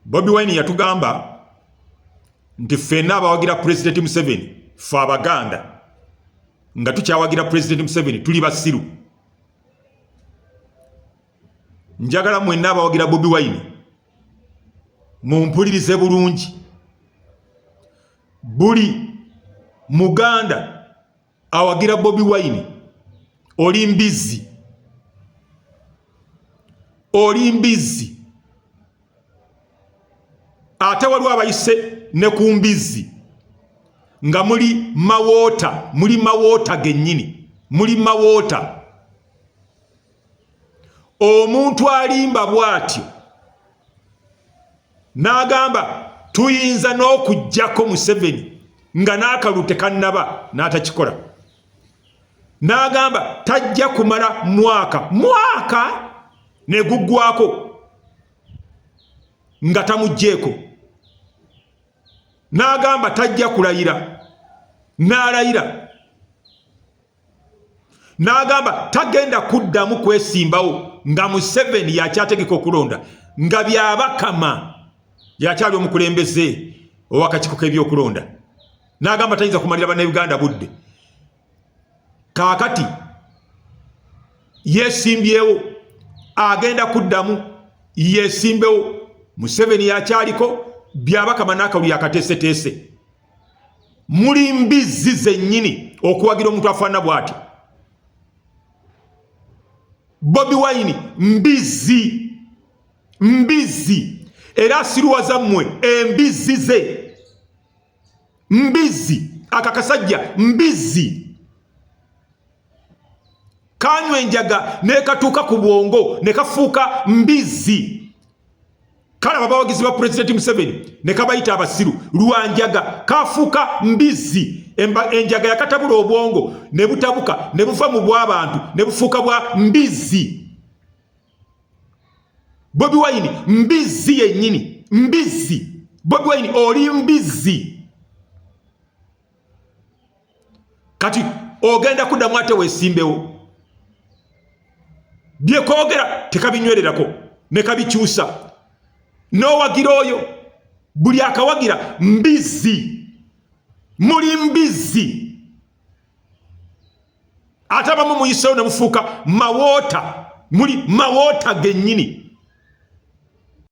Bobi Wine yatugamba nti ffenna abawagira President Museveni ffe Abaganda nga tukyawagira President Museveni tuli basiru. Njagala mwenna abawagira Bobi Wine mumpulirize bulungi. Buli Muganda awagira Bobi Wine oli mbizzi. Oli mbizzi. Ate waliwo abayise ne ku mbizzi nga muli mawoota gennyini, muli mawoota. Omuntu alimba bw'atyo n'agamba tuyinza n'okuggyako Museveni nga n'akalulu tekannaba n'atakikola. N'agamba tajja kumala mwaka ne guggwako nga tamugjeeko. N'agamba tajja kulayira n'alayira. N'agamba tagenda kuddamu kwesimbawo nga Museveni yakyategeka okulonda nga byabakama yakyali omukulembeze ow'akakiiko k'ebyokulonda. N'agamba tayinza kumalira bannayuganda budde. Kaakati yeesimbyewo agenda kuddamu yeesimbewo. Museveni yakyaliko byabakama n'akalulu yakateeseteese. Muli mbizzi zennyini okuwagira omuntu afaanana bw'ati. Bobi Wine mbizzi era asiruwaza mmwe embizzi ze. Mbizzi akakasajja mbizzi. Kanywa enjaga nekatuuka ku bwongo ne kafuuka mbizzi. Kala babawagizi ba President Museveni ne kabayita abasiru lwanjaga kafuuka mbizzi. Enjaga yakatabula obwongo ne butabuka ne buva mu bw'abantu ne bufuuka bwa mbizzi. Bobi Wine mbizzi yennyini, mbizzi. Bobi Wine oli mbizzi. Kati ogenda kuddamu ate weesimbewo. Byekoogera tekabinywererako ne kabikyusa. N'owagira oyo buli akawagira mbizzi. Muli mbizzi. Ate abamu muyiseewo ne mufuuka mawoota. Muli mawoota gennyini.